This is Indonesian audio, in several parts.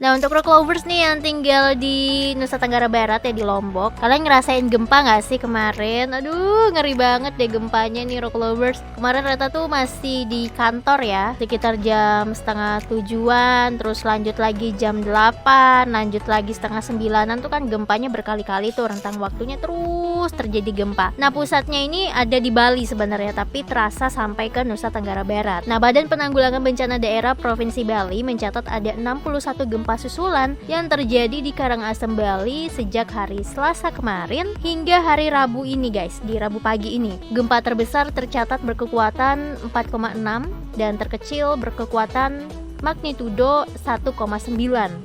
Nah, untuk rock lovers nih yang tinggal di Nusa Tenggara Barat ya, di Lombok, kalian ngerasain gempa gak sih kemarin? Aduh, ngeri banget deh gempanya nih rock lovers. Kemarin Reta tuh masih di kantor ya, sekitar jam setengah 7-an, terus lanjut lagi jam 8, lanjut lagi setengah 9-an tuh kan gempanya berkali-kali tuh, rentang waktunya terus terjadi gempa. Nah, pusatnya ini ada di Bali sebenarnya, tapi terasa sampai ke Nusa Tenggara Barat. Nah, Badan Penanggulangan Bencana Daerah Provinsi Bali mencatat ada 61 gempa susulan yang terjadi di Karangasem, Bali sejak hari Selasa kemarin hingga hari Rabu ini guys, di Rabu pagi ini. Gempa terbesar tercatat berkekuatan 4,6 dan terkecil berkekuatan magnitudo 1,9.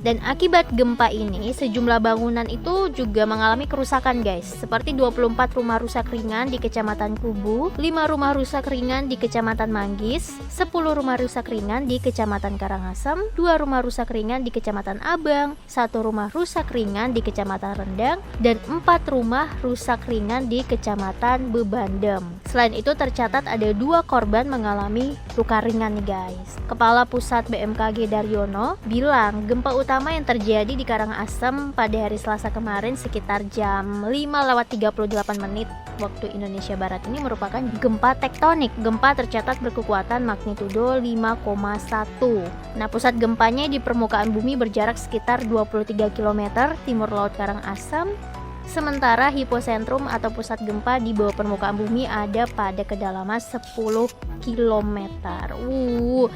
Dan akibat gempa ini sejumlah bangunan itu juga mengalami kerusakan guys, seperti 24 rumah rusak ringan di Kecamatan Kubu, 5 rumah rusak ringan di Kecamatan Manggis, 10 rumah rusak ringan di Kecamatan Karangasem, 2 rumah rusak ringan di Kecamatan Abang, 1 rumah rusak ringan di Kecamatan Rendang, dan 4 rumah rusak ringan di Kecamatan Bebandem. Selain itu tercatat ada 2 korban mengalami luka ringan nih guys. Kepala Pusat BMKG Daryono bilang gempa utama yang terjadi di Karangasem pada hari Selasa kemarin sekitar jam 5:38 waktu Indonesia Barat ini merupakan gempa tektonik. Gempa tercatat berkekuatan magnitudo 5,1. Nah, pusat gempanya di permukaan bumi berjarak sekitar 23 km timur laut Karangasem. Sementara hipocentrum atau pusat gempa di bawah permukaan bumi ada pada kedalaman 10 km.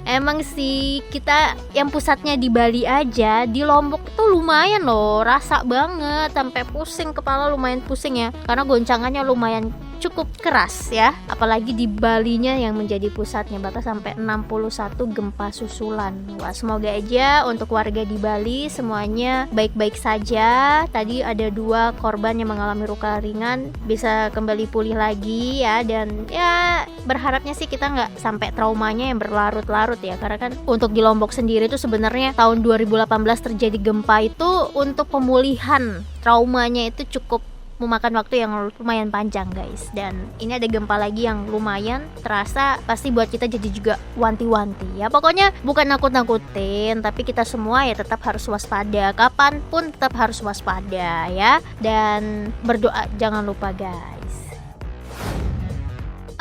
Emang sih kita yang pusatnya di Bali aja, di Lombok itu lumayan loh, rasa banget, sampai pusing kepala, lumayan pusing ya, karena goncangannya lumayan cukup keras ya, apalagi di Balinya yang menjadi pusatnya, bahkan sampai 61 gempa susulan. Wah, semoga aja untuk warga di Bali semuanya baik-baik saja. Tadi ada 2 korban yang mengalami luka ringan bisa kembali pulih lagi ya, dan ya berharapnya sih kita nggak sampai traumanya yang berlarut-larut ya, karena kan untuk di Lombok sendiri itu sebenarnya tahun 2018 terjadi gempa itu untuk pemulihan traumanya itu cukup memakan waktu yang lumayan panjang guys, dan ini ada gempa lagi yang lumayan terasa, pasti buat kita jadi juga wanti-wanti ya. Pokoknya bukan nakut-nakutin, tapi kita semua ya tetap harus waspada, kapanpun tetap harus waspada ya, dan berdoa jangan lupa guys.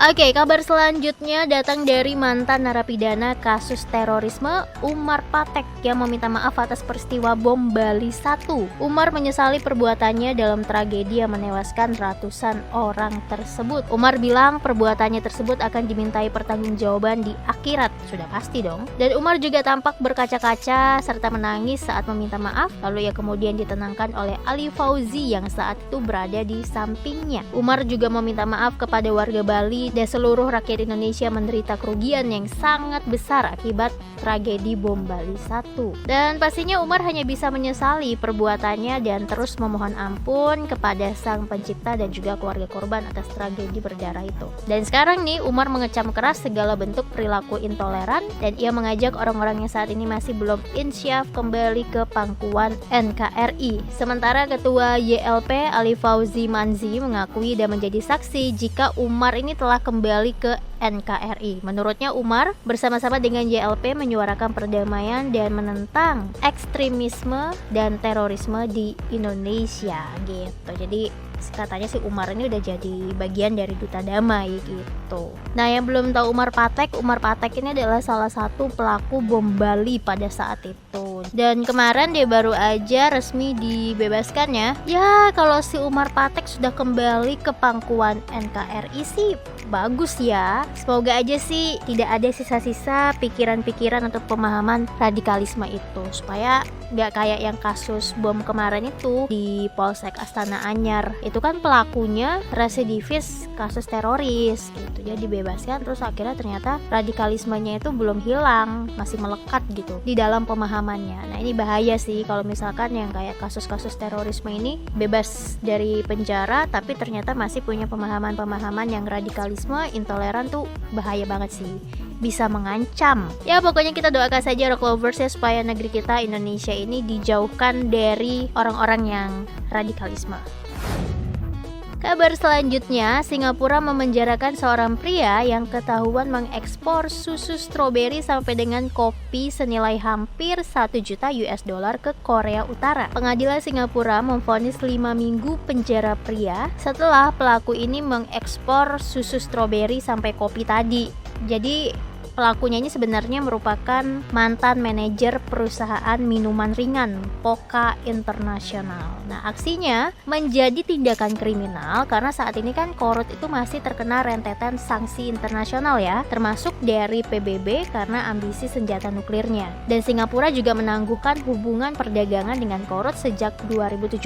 Oke, kabar selanjutnya datang dari mantan narapidana kasus terorisme Umar Patek yang meminta maaf atas peristiwa bom Bali 1. Umar menyesali perbuatannya dalam tragedi yang menewaskan ratusan orang tersebut. Umar bilang perbuatannya tersebut akan dimintai pertanggungjawaban di akhirat, sudah pasti dong. Dan Umar juga tampak berkaca-kaca serta menangis saat meminta maaf, lalu ia kemudian ditenangkan oleh Ali Fauzi yang saat itu berada di sampingnya. Umar juga meminta maaf kepada warga Bali dan seluruh rakyat Indonesia menderita kerugian yang sangat besar akibat tragedi bom Bali 1. Dan pastinya Umar hanya bisa menyesali perbuatannya dan terus memohon ampun kepada Sang Pencipta dan juga keluarga korban atas tragedi berdarah itu. Dan sekarang nih Umar mengecam keras segala bentuk perilaku intoleran, dan ia mengajak orang-orang yang saat ini masih belum insyaf kembali ke pangkuan NKRI. Sementara Ketua YLP Ali Fauzi Manzi mengakui dan menjadi saksi jika Umar ini telah kembali ke NKRI. Menurutnya Umar bersama-sama dengan YLP menyuarakan perdamaian dan menentang ekstremisme dan terorisme di Indonesia gitu. Jadi katanya si Umar ini udah jadi bagian dari duta damai gitu. Nah, yang belum tahu Umar Patek ini adalah salah satu pelaku bom Bali pada saat itu. Dan kemarin dia baru aja resmi dibebaskan ya. Ya, kalau si Umar Patek sudah kembali ke pangkuan NKRI sih bagus ya. Semoga aja sih tidak ada sisa-sisa pikiran-pikiran atau pemahaman radikalisme itu, supaya nggak kayak yang kasus bom kemarin itu di Polsek Astana Anyar. Itu kan pelakunya residivis kasus teroris gitu, dia dibebaskan terus akhirnya ternyata radikalismenya itu belum hilang, masih melekat gitu di dalam pemahamannya. Nah, ini bahaya sih kalau misalkan yang kayak kasus-kasus terorisme ini bebas dari penjara tapi ternyata masih punya pemahaman-pemahaman yang radikalisme, intoleran, tuh bahaya banget sih, bisa mengancam. Ya pokoknya kita doakan saja rock lovers ya, supaya negeri kita Indonesia ini dijauhkan dari orang-orang yang radikalisme. Kabar selanjutnya, Singapura memenjarakan seorang pria yang ketahuan mengekspor susu stroberi sampai dengan kopi senilai hampir 1 juta US dollar ke Korea Utara. Pengadilan Singapura memvonis 5 minggu penjara pria setelah pelaku ini mengekspor susu stroberi sampai kopi tadi. Jadi pelakunya ini sebenarnya merupakan mantan manajer perusahaan minuman ringan Pokka International. Nah, aksinya menjadi tindakan kriminal karena saat ini kan Korut itu masih terkena rentetan sanksi internasional ya, termasuk dari PBB karena ambisi senjata nuklirnya. Dan Singapura juga menangguhkan hubungan perdagangan dengan Korut sejak 2017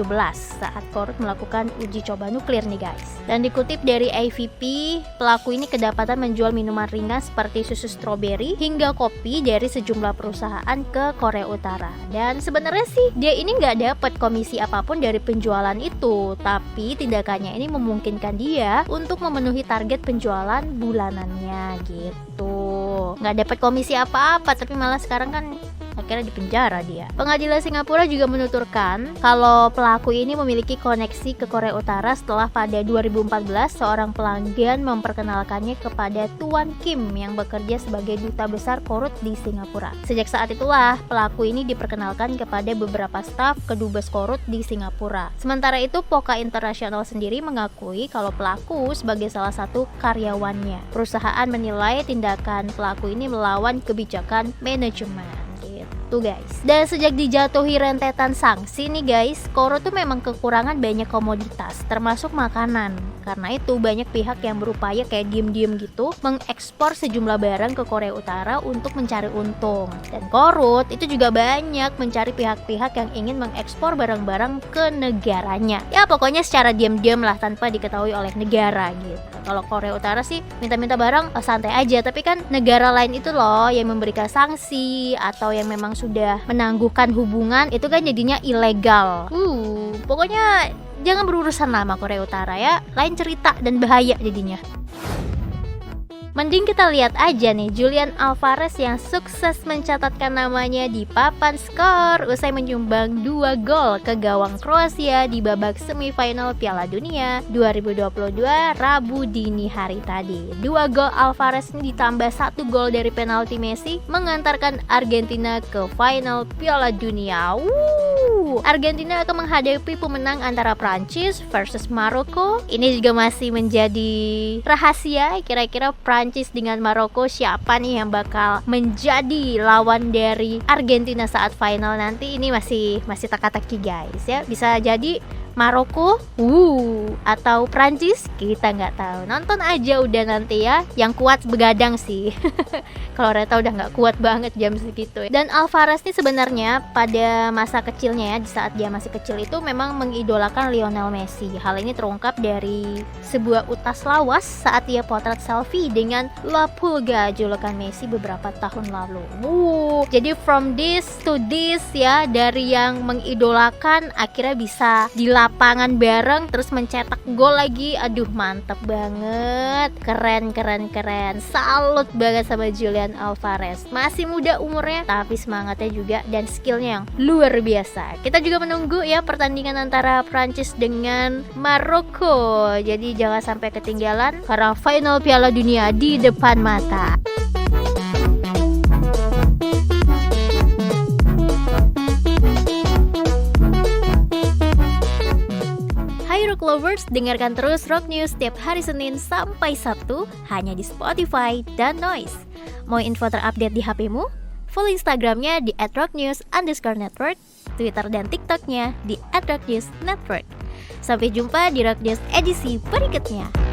saat Korut melakukan uji coba nuklir nih guys. Dan dikutip dari AVP, pelaku ini kedapatan menjual minuman ringan seperti susu stroberi hingga kopi dari sejumlah perusahaan ke Korea Utara. Dan sebenarnya sih dia ini nggak dapat komisi apapun dari penjualan itu, tapi tindakannya ini memungkinkan dia untuk memenuhi target penjualan bulanannya gitu. Nggak dapat komisi apa-apa, tapi malah sekarang kan akhirnya dipenjara dia. Pengadilan Singapura juga menuturkan kalau pelaku ini memiliki koneksi ke Korea Utara setelah pada 2014 seorang pelanggan memperkenalkannya kepada Tuan Kim yang bekerja sebagai duta besar Korut di Singapura. Sejak saat itulah pelaku ini diperkenalkan kepada beberapa staf kedubes Korut di Singapura. Sementara itu Pokka International sendiri mengakui kalau pelaku sebagai salah satu karyawannya. Perusahaan menilai tindakan pelaku ini melawan kebijakan manajemen. Tuh guys. Dan sejak dijatuhi rentetan sanksi nih guys, Korut tuh memang kekurangan banyak komoditas termasuk makanan. Karena itu banyak pihak yang berupaya kayak diem-diem gitu mengekspor sejumlah barang ke Korea Utara untuk mencari untung. Dan Korut itu juga banyak mencari pihak-pihak yang ingin mengekspor barang-barang ke negaranya. Ya pokoknya secara diem-diem lah tanpa diketahui oleh negara gitu. Kalau Korea Utara sih minta-minta barang santai aja, tapi kan negara lain itu loh yang memberikan sanksi atau yang memang sudah menangguhkan hubungan itu kan jadinya ilegal. Pokoknya jangan berurusan sama Korea Utara ya, lain cerita dan bahaya jadinya. Mending kita lihat aja nih Julian Alvarez yang sukses mencatatkan namanya di papan skor usai menyumbang 2 gol ke gawang Kroasia di babak semifinal Piala Dunia 2022 Rabu dini hari tadi. 2 gol Alvarez ini ditambah 1 gol dari penalti Messi mengantarkan Argentina ke final Piala Dunia. Argentina akan menghadapi pemenang antara Prancis versus Maroko. Ini juga masih menjadi rahasia, kira-kira Prancis dengan Maroko siapa nih yang bakal menjadi lawan dari Argentina saat final nanti. Ini masih teka-teki guys ya. Bisa jadi Maroko, atau Prancis, kita nggak tahu. Nonton aja udah nanti ya. Yang kuat begadang sih. Kalau Reta udah nggak kuat banget jam segitu. Dan Alvarez nih sebenarnya pada masa kecilnya ya, di saat dia masih kecil itu memang mengidolakan Lionel Messi. Hal ini terungkap dari sebuah utas lawas saat ia potret selfie dengan La Pulga, julukan Messi beberapa tahun lalu. Jadi from this to this ya, dari yang mengidolakan akhirnya bisa di lapangan bareng terus mencetak gol lagi. Aduh mantep banget, keren. Salut banget sama Julian Alvarez. Masih muda umurnya tapi semangatnya juga dan skillnya yang luar biasa. Kita juga menunggu ya pertandingan antara Prancis dengan Maroko. Jadi jangan sampai ketinggalan karena final Piala Dunia di depan mata. Rock Lovers, dengarkan terus Rock News setiap hari Senin sampai Sabtu hanya di Spotify dan Noise. Mau info terupdate di HP-mu? Follow Instagramnya di @rocknews_network, Twitter dan TikToknya di @rocknewsnetwork. Sampai jumpa di Rock News edisi berikutnya.